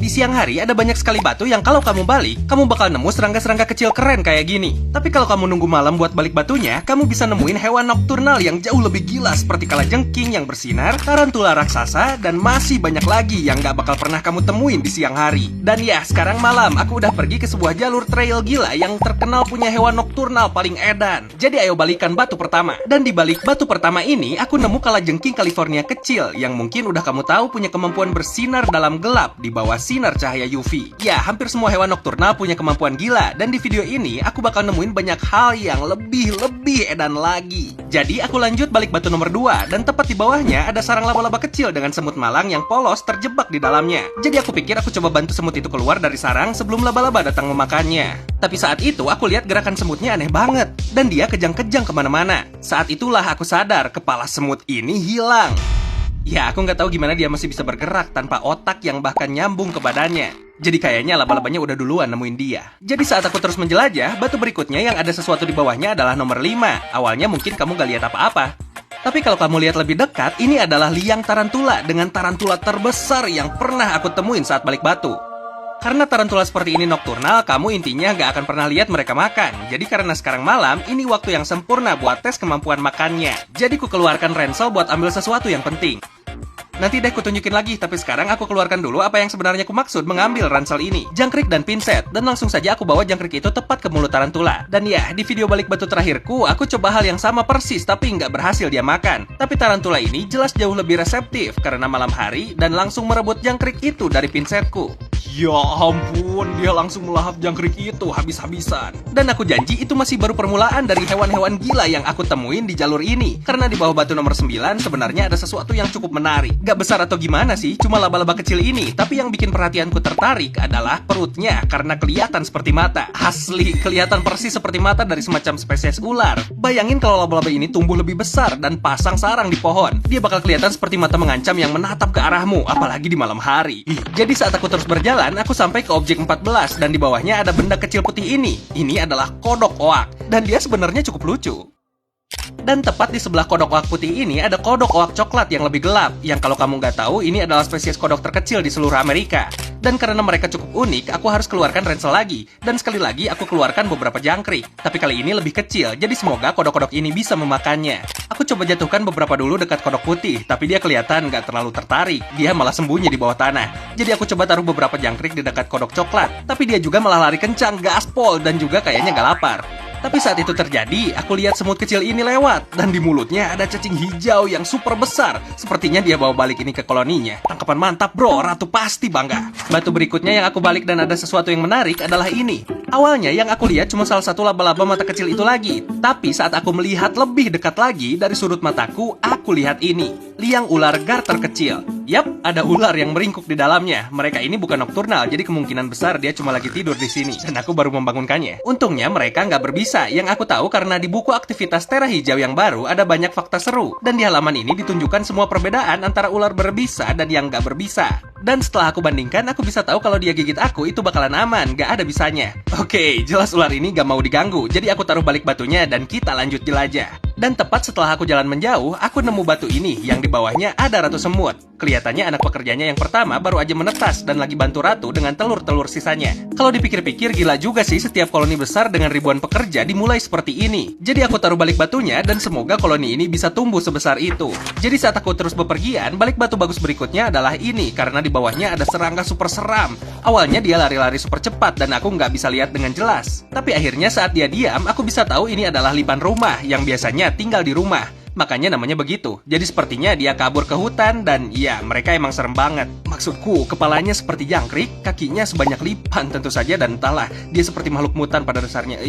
di siang hari ada banyak sekali batu yang kalau kamu balik, kamu bakal nemu serangga-serangga kecil keren kayak gini. Tapi kalau kamu nunggu malam buat balik batunya, kamu bisa nemuin hewan nokturnal yang jauh lebih gila seperti kalajengking yang bersinar, tarantula raksasa, dan masih banyak lagi yang gak bakal pernah kamu temuin di siang hari. Dan ya, sekarang malam aku udah pergi ke sebuah jalur trail gila yang terkenal punya hewan nokturnal paling edan. Jadi ayo balikan batu pertama. Dan di balik batu pertama ini, aku nemu kalajengking California kecil yang mungkin udah kamu tahu punya kemampuan bersinar dalam gelap di bawah sinar cahaya UV. Ya, hampir semua hewan nokturnal punya kemampuan gila, dan di video ini aku bakal nemuin banyak hal yang lebih edan lagi. Jadi aku lanjut balik batu nomor 2, dan tepat di bawahnya ada sarang laba-laba kecil dengan semut malang yang polos terjebak di dalamnya. Jadi aku pikir aku coba bantu semut itu keluar dari sarang sebelum laba-laba datang memakannya. Tapi saat itu aku lihat gerakan semutnya aneh banget, dan dia kejang-kejang kemana-mana. Saat itulah aku sadar kepala semut ini hilang. Ya, aku nggak tahu gimana dia masih bisa bergerak tanpa otak yang bahkan nyambung ke badannya. Jadi kayaknya laba-labanya udah duluan nemuin dia. Jadi saat aku terus menjelajah, batu berikutnya yang ada sesuatu di bawahnya adalah nomor 5. Awalnya mungkin kamu gak lihat apa-apa. Tapi kalau kamu lihat lebih dekat, ini adalah liang tarantula dengan tarantula terbesar yang pernah aku temuin saat balik batu. Karena tarantula seperti ini nokturnal, kamu intinya gak akan pernah lihat mereka makan. Jadi karena sekarang malam, ini waktu yang sempurna buat tes kemampuan makannya. Jadi ku keluarkan ransel buat ambil sesuatu yang penting. Nanti deh kutunjukin lagi, tapi sekarang aku keluarkan dulu apa yang sebenarnya ku maksud mengambil ransel ini. Jangkrik dan pinset, dan langsung saja aku bawa jangkrik itu tepat ke mulut tarantula. Dan ya, di video balik batu terakhirku, aku coba hal yang sama persis, tapi nggak berhasil dia makan. Tapi tarantula ini jelas jauh lebih reseptif, karena malam hari, dan langsung merebut jangkrik itu dari pinsetku. Ya ampun, dia langsung melahap jangkrik itu habis-habisan. Dan aku janji itu masih baru permulaan dari hewan-hewan gila yang aku temuin di jalur ini. Karena di bawah batu nomor 9 sebenarnya ada sesuatu yang cukup menarik. Gak besar atau gimana sih, cuma laba-laba kecil ini. Tapi yang bikin perhatianku tertarik adalah perutnya, karena kelihatan seperti mata. Asli, kelihatan persis seperti mata dari semacam spesies ular. Bayangin kalau laba-laba ini tumbuh lebih besar dan pasang sarang di pohon. Dia bakal kelihatan seperti mata mengancam yang menatap ke arahmu, apalagi di malam hari. Jadi saat aku terus berjalan, aku sampai ke objek 14 dan di bawahnya ada benda kecil putih ini. Ini adalah kodok oak, dan dia sebenarnya cukup lucu. Dan tepat di sebelah kodok oak putih ini ada kodok oak coklat yang lebih gelap, yang kalau kamu nggak tahu ini adalah spesies kodok terkecil di seluruh Amerika. Dan karena mereka cukup unik, aku harus keluarkan ransel lagi. Dan sekali lagi aku keluarkan beberapa jangkrik, tapi kali ini lebih kecil, jadi semoga kodok-kodok ini bisa memakannya. Aku coba jatuhkan beberapa dulu dekat kodok putih, tapi dia kelihatan nggak terlalu tertarik. Dia malah sembunyi di bawah tanah. Jadi aku coba taruh beberapa jangkrik di dekat kodok coklat, tapi dia juga malah lari kencang, gaspol, dan juga kayaknya nggak lapar. Tapi saat itu terjadi, aku lihat semut kecil ini lewat, dan di mulutnya ada cacing hijau yang super besar. Sepertinya dia bawa balik ini ke koloninya. Tangkapan mantap bro, ratu pasti bangga. Batu berikutnya yang aku balik dan ada sesuatu yang menarik adalah ini. Awalnya yang aku lihat cuma salah satu laba-laba mata kecil itu lagi. Tapi saat aku melihat lebih dekat lagi dari sudut mataku, aku lihat ini. Liang ular garter kecil. Yap, ada ular yang meringkuk di dalamnya. Mereka ini bukan nokturnal, jadi kemungkinan besar dia cuma lagi tidur di sini. Dan aku baru membangunkannya. Untungnya mereka nggak berbisa. Yang aku tahu karena di buku aktivitas Tera Hijau yang baru ada banyak fakta seru. Dan di halaman ini ditunjukkan semua perbedaan antara ular berbisa dan yang nggak berbisa. Dan setelah aku bandingkan, aku bisa tahu kalau dia gigit aku itu bakalan aman, nggak ada bisanya. Oke, jelas ular ini nggak mau diganggu. Jadi aku taruh balik batunya dan kita lanjut jelajah. Dan tepat setelah aku jalan menjauh, aku nemu batu ini yang di bawahnya ada ratu semut. Kelihatannya anak pekerjanya yang pertama baru aja menetas dan lagi bantu ratu dengan telur-telur sisanya. Kalau dipikir-pikir gila juga sih setiap koloni besar dengan ribuan pekerja dimulai seperti ini. Jadi aku taruh balik batunya dan semoga koloni ini bisa tumbuh sebesar itu. Jadi saat aku terus bepergian, balik batu bagus berikutnya adalah ini karena di bawahnya ada serangga super seram. Awalnya dia lari-lari super cepat dan aku nggak bisa lihat dengan jelas. Tapi akhirnya saat dia diam, aku bisa tahu ini adalah lipan rumah yang biasanya tinggal di rumah. Makanya namanya begitu. Jadi sepertinya dia kabur ke hutan dan ya mereka emang serem banget. Maksudku, kepalanya seperti jangkrik, kakinya sebanyak lipan tentu saja dan entahlah, dia seperti makhluk mutan pada dasarnya.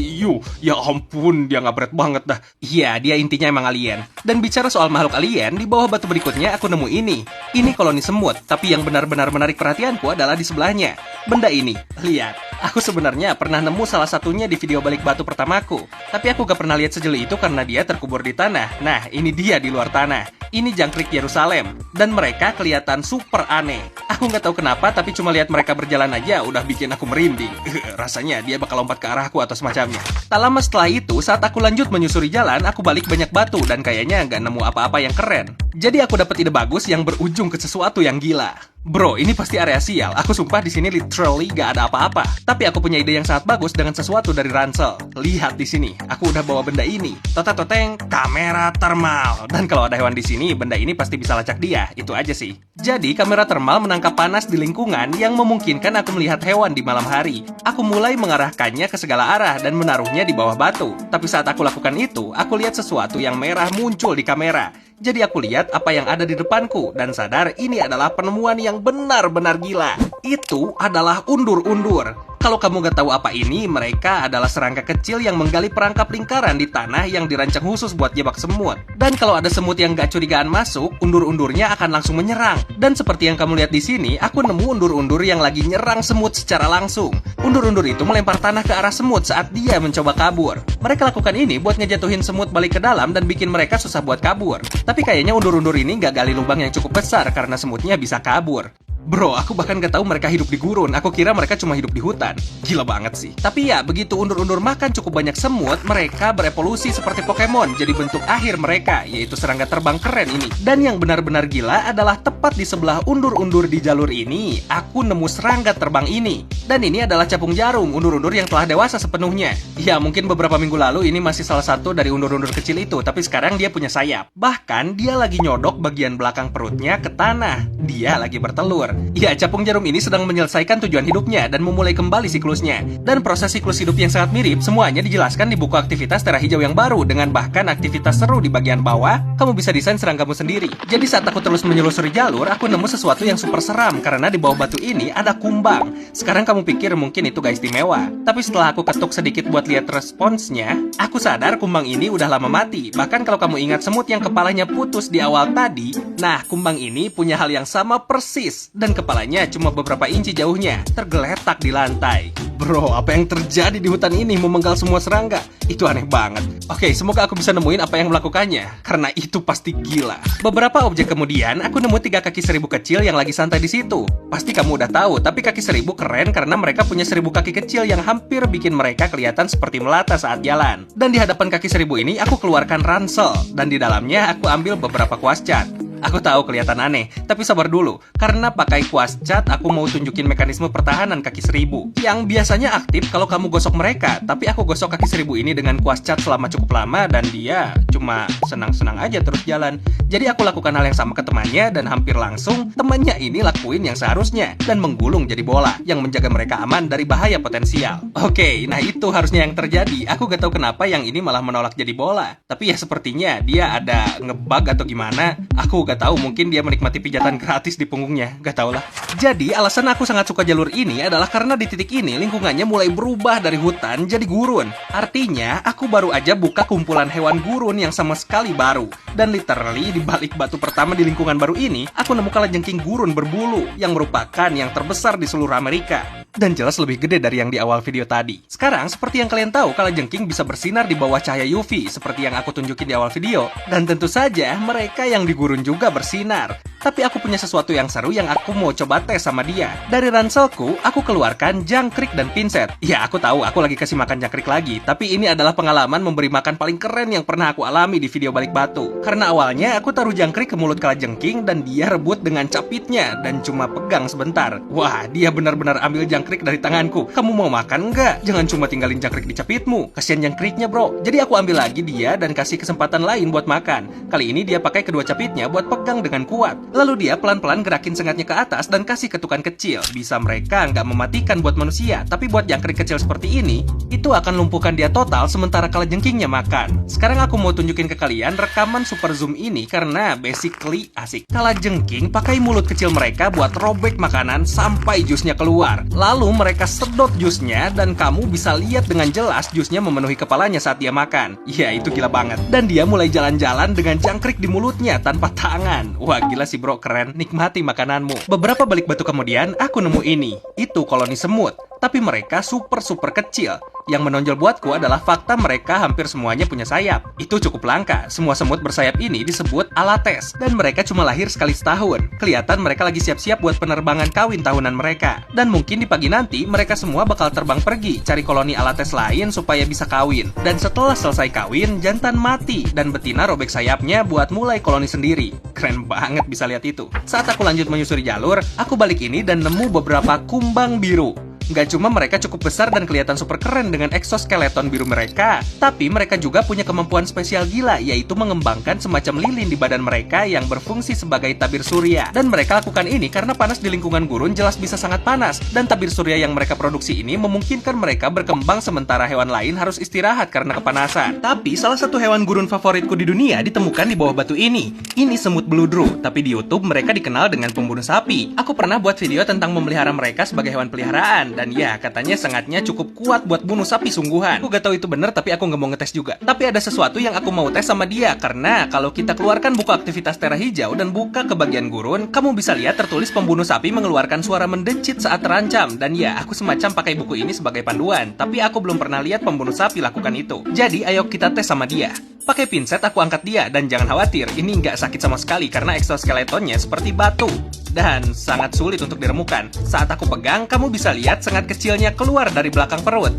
Ya ampun, dia nggak berat banget dah. Iya, dia intinya emang alien. Dan bicara soal makhluk alien, di bawah batu berikutnya aku nemu ini. Ini koloni semut, tapi yang benar-benar menarik perhatianku adalah di sebelahnya. Benda ini, lihat. Aku sebenarnya pernah nemu salah satunya di video balik batu pertamaku. Tapi aku gak pernah lihat sejeli itu karena dia terkubur di tanah. Nah, ini dia di luar tanah. Ini jangkrik Yerusalem. Dan mereka kelihatan super aneh. Aku nggak tahu kenapa, tapi cuma lihat mereka berjalan aja udah bikin aku merinding. Rasanya dia bakal lompat ke arahku atau semacamnya. Tak lama setelah itu, saat aku lanjut menyusuri jalan, aku balik banyak batu dan kayaknya nggak nemu apa-apa yang keren. Jadi aku dapat ide bagus yang berujung ke sesuatu yang gila. Bro, ini pasti area sial. Aku sumpah di sini literally gak ada apa-apa. Tapi aku punya ide yang sangat bagus dengan sesuatu dari ransel. Lihat di sini, aku udah bawa benda ini. Toteng, kamera termal. Dan kalau ada hewan di sini, benda ini pasti bisa lacak dia. Itu aja sih. Jadi, kamera termal menangkap panas di lingkungan yang memungkinkan aku melihat hewan di malam hari. Aku mulai mengarahkannya ke segala arah dan menaruhnya di bawah batu. Tapi saat aku lakukan itu, aku lihat sesuatu yang merah muncul di kamera. Jadi aku lihat apa yang ada di depanku dan sadar ini adalah penemuan yang benar-benar gila. Itu adalah undur-undur. Kalau kamu gak tahu apa ini, mereka adalah serangga kecil yang menggali perangkap lingkaran di tanah yang dirancang khusus buat jebak semut. Dan kalau ada semut yang gak curigaan masuk, undur-undurnya akan langsung menyerang. Dan seperti yang kamu lihat di sini, aku nemu undur-undur yang lagi nyerang semut secara langsung. Undur-undur itu melempar tanah ke arah semut saat dia mencoba kabur. Mereka lakukan ini buat ngejatuhin semut balik ke dalam dan bikin mereka susah buat kabur. Tapi kayaknya undur-undur ini gak gali lubang yang cukup besar karena semutnya bisa kabur. Bro, aku bahkan gak tahu mereka hidup di gurun. Aku kira mereka cuma hidup di hutan. Gila banget sih. Tapi ya, begitu undur-undur makan cukup banyak semut, mereka berevolusi seperti Pokemon. Jadi bentuk akhir mereka, yaitu serangga terbang keren ini. Dan yang benar-benar gila adalah tepat di sebelah undur-undur di jalur ini, aku nemu serangga terbang ini. Dan ini adalah capung jarum, undur-undur yang telah dewasa sepenuhnya. Ya, mungkin beberapa minggu lalu ini masih salah satu dari undur-undur kecil itu, tapi sekarang dia punya sayap. Bahkan, dia lagi nyodok bagian belakang perutnya ke tanah. Dia lagi bertelur. Ya, capung jarum ini sedang menyelesaikan tujuan hidupnya dan memulai kembali siklusnya. Dan proses siklus hidup yang sangat mirip, semuanya dijelaskan di buku aktivitas Tera Hijau yang baru. Dengan bahkan aktivitas seru di bagian bawah, kamu bisa desain seranggamu sendiri. Jadi saat aku terus menyelusuri jalur, aku nemu sesuatu yang super seram. Karena di bawah batu ini ada kumbang. Sekarang kamu pikir mungkin itu gak istimewa. Tapi setelah aku ketuk sedikit buat lihat responsnya, aku sadar kumbang ini udah lama mati. Bahkan kalau kamu ingat semut yang kepalanya putus di awal tadi, nah kumbang ini punya hal yang sama persis. Dan kepalanya cuma beberapa inci jauhnya, tergeletak di lantai. Bro, apa yang terjadi di hutan ini memenggal semua serangga? Itu aneh banget. Oke, semoga aku bisa nemuin apa yang melakukannya, karena itu pasti gila. Beberapa objek kemudian, aku nemu 3 kaki seribu kecil yang lagi santai di situ. Pasti kamu udah tahu, tapi kaki seribu keren karena mereka punya 1000 kaki kecil yang hampir bikin mereka kelihatan seperti melata saat jalan. Dan di hadapan kaki seribu ini, aku keluarkan ransel, dan di dalamnya aku ambil beberapa kuas cat. Aku tahu kelihatan aneh, tapi sabar dulu. Karena pakai kuas cat, aku mau tunjukin mekanisme pertahanan kaki seribu yang biasanya aktif kalau kamu gosok mereka. Tapi aku gosok kaki seribu ini dengan kuas cat selama cukup lama dan dia cuma senang-senang aja terus jalan. Jadi aku lakukan hal yang sama ke temannya dan hampir langsung temannya ini lakuin yang seharusnya dan menggulung jadi bola yang menjaga mereka aman dari bahaya potensial. Oke, nah itu harusnya yang terjadi. Aku gak tahu kenapa yang ini malah menolak jadi bola. Tapi ya sepertinya dia ada ngebug atau gimana. Aku gak tahu, mungkin dia menikmati pijatan gratis di punggungnya, gak tau lah. Jadi alasan aku sangat suka jalur ini adalah karena di titik ini lingkungannya mulai berubah dari hutan jadi gurun. Artinya aku baru aja buka kumpulan hewan gurun yang sama sekali baru. Dan literally di balik batu pertama di lingkungan baru ini, aku nemu kalajengking gurun berbulu yang merupakan yang terbesar di seluruh Amerika. Dan jelas lebih gede dari yang di awal video tadi. Sekarang, seperti yang kalian tahu, kalajengking bisa bersinar di bawah cahaya UV, seperti yang aku tunjukin di awal video. Dan tentu saja, mereka yang di gurun juga bersinar. Tapi aku punya sesuatu yang seru yang aku mau coba tes sama dia. Dari ranselku, aku keluarkan jangkrik dan pinset. Ya, aku tahu, aku lagi kasih makan jangkrik lagi. Tapi ini adalah pengalaman memberi makan paling keren yang pernah aku alami di video balik batu. Karena awalnya, aku taruh jangkrik ke mulut kalajengking dan dia rebut dengan capitnya dan cuma pegang sebentar. Wah, dia benar-benar ambil jangkrik dari tanganku. Kamu mau makan nggak? Jangan cuma tinggalin jangkrik di capitmu. Kasian jangkriknya, bro. Jadi aku ambil lagi dia dan kasih kesempatan lain buat makan. Kali ini dia pakai kedua capitnya buat pegang dengan kuat. Lalu dia pelan-pelan gerakin sengatnya ke atas dan kasih ketukan kecil. Bisa mereka nggak mematikan buat manusia, tapi buat jangkrik kecil seperti ini, itu akan lumpuhkan dia total sementara kalajengkingnya makan. Sekarang aku mau tunjukin ke kalian rekaman super zoom ini karena basically asik. Kalajengking pakai mulut kecil mereka buat robek makanan sampai jusnya keluar. Lalu mereka sedot jusnya dan kamu bisa lihat dengan jelas jusnya memenuhi kepalanya saat dia makan. Ya, itu gila banget. Dan dia mulai jalan-jalan dengan jangkrik di mulutnya tanpa tangan. Wah, gila sih bro, keren. Nikmati makananmu. Beberapa balik batu kemudian, aku nemu ini. Itu koloni semut. Tapi mereka super kecil. Yang menonjol buatku adalah fakta mereka hampir semuanya punya sayap. Itu cukup langka. Semua semut bersayap ini disebut alates, dan mereka cuma lahir sekali setahun. Kelihatan mereka lagi siap-siap buat penerbangan kawin tahunan mereka. Dan mungkin di pagi nanti mereka semua bakal terbang pergi cari koloni alates lain supaya bisa kawin. Dan setelah selesai kawin, jantan mati dan betina robek sayapnya buat mulai koloni sendiri. Keren banget bisa lihat itu. Saat aku lanjut menyusuri jalur, aku balik ini dan nemu beberapa kumbang biru. Nggak cuma mereka cukup besar dan kelihatan super keren dengan eksoskeleton biru mereka, tapi mereka juga punya kemampuan spesial gila, yaitu mengembangkan semacam lilin di badan mereka yang berfungsi sebagai tabir surya. Dan mereka lakukan ini karena panas di lingkungan gurun jelas bisa sangat panas, dan tabir surya yang mereka produksi ini memungkinkan mereka berkembang sementara hewan lain harus istirahat karena kepanasan. Tapi salah satu hewan gurun favoritku di dunia ditemukan di bawah batu ini. Ini semut beludru, tapi di YouTube mereka dikenal dengan pembunuh sapi. Aku pernah buat video tentang memelihara mereka sebagai hewan peliharaan. Dan ya, katanya sengatnya cukup kuat buat bunuh sapi sungguhan. Aku gak tahu itu bener, tapi aku gak mau ngetes juga. Tapi ada sesuatu yang aku mau tes sama dia, karena kalau kita keluarkan buku aktivitas tera hijau dan buka ke bagian gurun, kamu bisa lihat tertulis pembunuh sapi mengeluarkan suara mendencit saat terancam. Dan ya, aku semacam pakai buku ini sebagai panduan, tapi aku belum pernah lihat pembunuh sapi lakukan itu. Jadi, ayo kita tes sama dia. Pakai pinset aku angkat dia, dan jangan khawatir, ini nggak sakit sama sekali karena eksoskeletonnya seperti batu. Dan sangat sulit untuk diremukan. Saat aku pegang, kamu bisa lihat sengat kecilnya keluar dari belakang perut.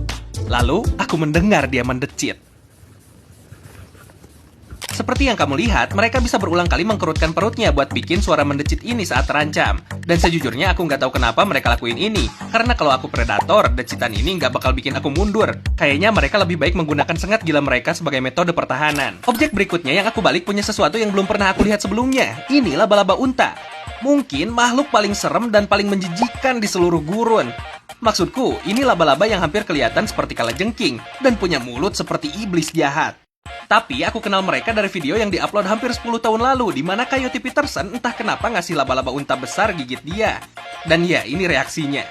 Lalu, aku mendengar dia mendecit. Seperti yang kamu lihat, mereka bisa berulang kali mengkerutkan perutnya buat bikin suara mendecit ini saat terancam. Dan sejujurnya aku nggak tahu kenapa mereka lakuin ini. Karena kalau aku predator, decitan ini nggak bakal bikin aku mundur. Kayaknya mereka lebih baik menggunakan sengat gila mereka sebagai metode pertahanan. Objek berikutnya yang aku balik punya sesuatu yang belum pernah aku lihat sebelumnya. Ini laba-laba unta. Mungkin makhluk paling serem dan paling menjijikan di seluruh gurun. Maksudku, ini laba-laba yang hampir kelihatan seperti kalajengking dan punya mulut seperti iblis jahat. Tapi aku kenal mereka dari video yang diupload hampir 10 tahun lalu, di mana Coyote Peterson entah kenapa ngasih laba-laba unta besar gigit dia. Dan ya, ini reaksinya.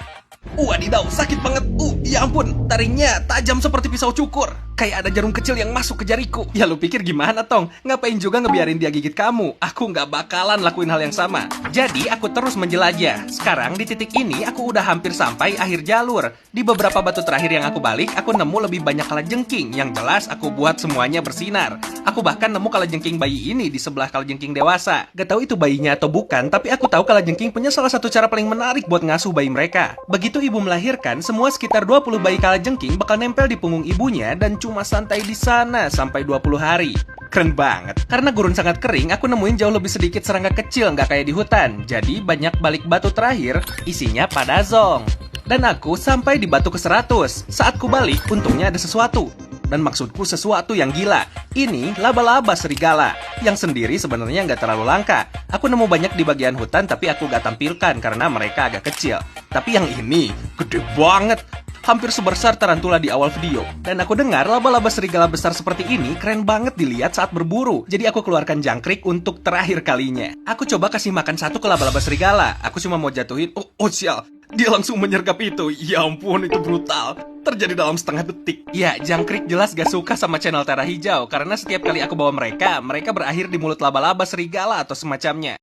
Wadidaw, sakit banget. Ya ampun, taringnya tajam seperti pisau cukur. Kayak ada jarum kecil yang masuk ke jariku. Ya lu pikir gimana, Tong? Ngapain juga ngebiarin dia gigit kamu? Aku nggak bakalan lakuin hal yang sama. Jadi aku terus menjelajah. Sekarang di titik ini aku udah hampir sampai akhir jalur. Di beberapa batu terakhir yang aku balik, aku nemu lebih banyak kalajengking. Yang jelas aku buat semuanya bersinar. Aku bahkan nemu kalajengking bayi ini di sebelah kalajengking dewasa. Gak tahu itu bayinya atau bukan, tapi aku tahu kalajengking punya salah satu cara paling menarik buat ngasuh bayi mereka. Begitu ibu melahirkan, semua sekitar 20 bayi kalajengking bakal nempel di punggung ibunya dan cuma santai di sana sampai 20 hari. Keren banget. Karena gurun sangat kering, aku nemuin jauh lebih sedikit serangga kecil, nggak kayak di hutan. Jadi banyak balik batu terakhir, isinya padazong. Dan aku sampai di batu ke-100. Saat ku balik, untungnya ada sesuatu. Dan maksudku sesuatu yang gila. Ini laba-laba serigala. Yang sendiri sebenarnya nggak terlalu langka. Aku nemu banyak di bagian hutan, tapi aku nggak tampilkan karena mereka agak kecil. Tapi yang ini, gede banget. Hampir sebesar tarantula di awal video. Dan aku dengar laba-laba serigala besar seperti ini keren banget dilihat saat berburu. Jadi aku keluarkan jangkrik untuk terakhir kalinya. Aku coba kasih makan satu ke laba-laba serigala. Aku cuma mau jatuhin. Oh sial. Dia langsung menyergap itu. Ya ampun, itu brutal. Terjadi dalam setengah detik. Ya, jangkrik jelas gak suka sama channel Tera Hijau. Karena setiap kali aku bawa mereka, mereka berakhir di mulut laba-laba serigala atau semacamnya.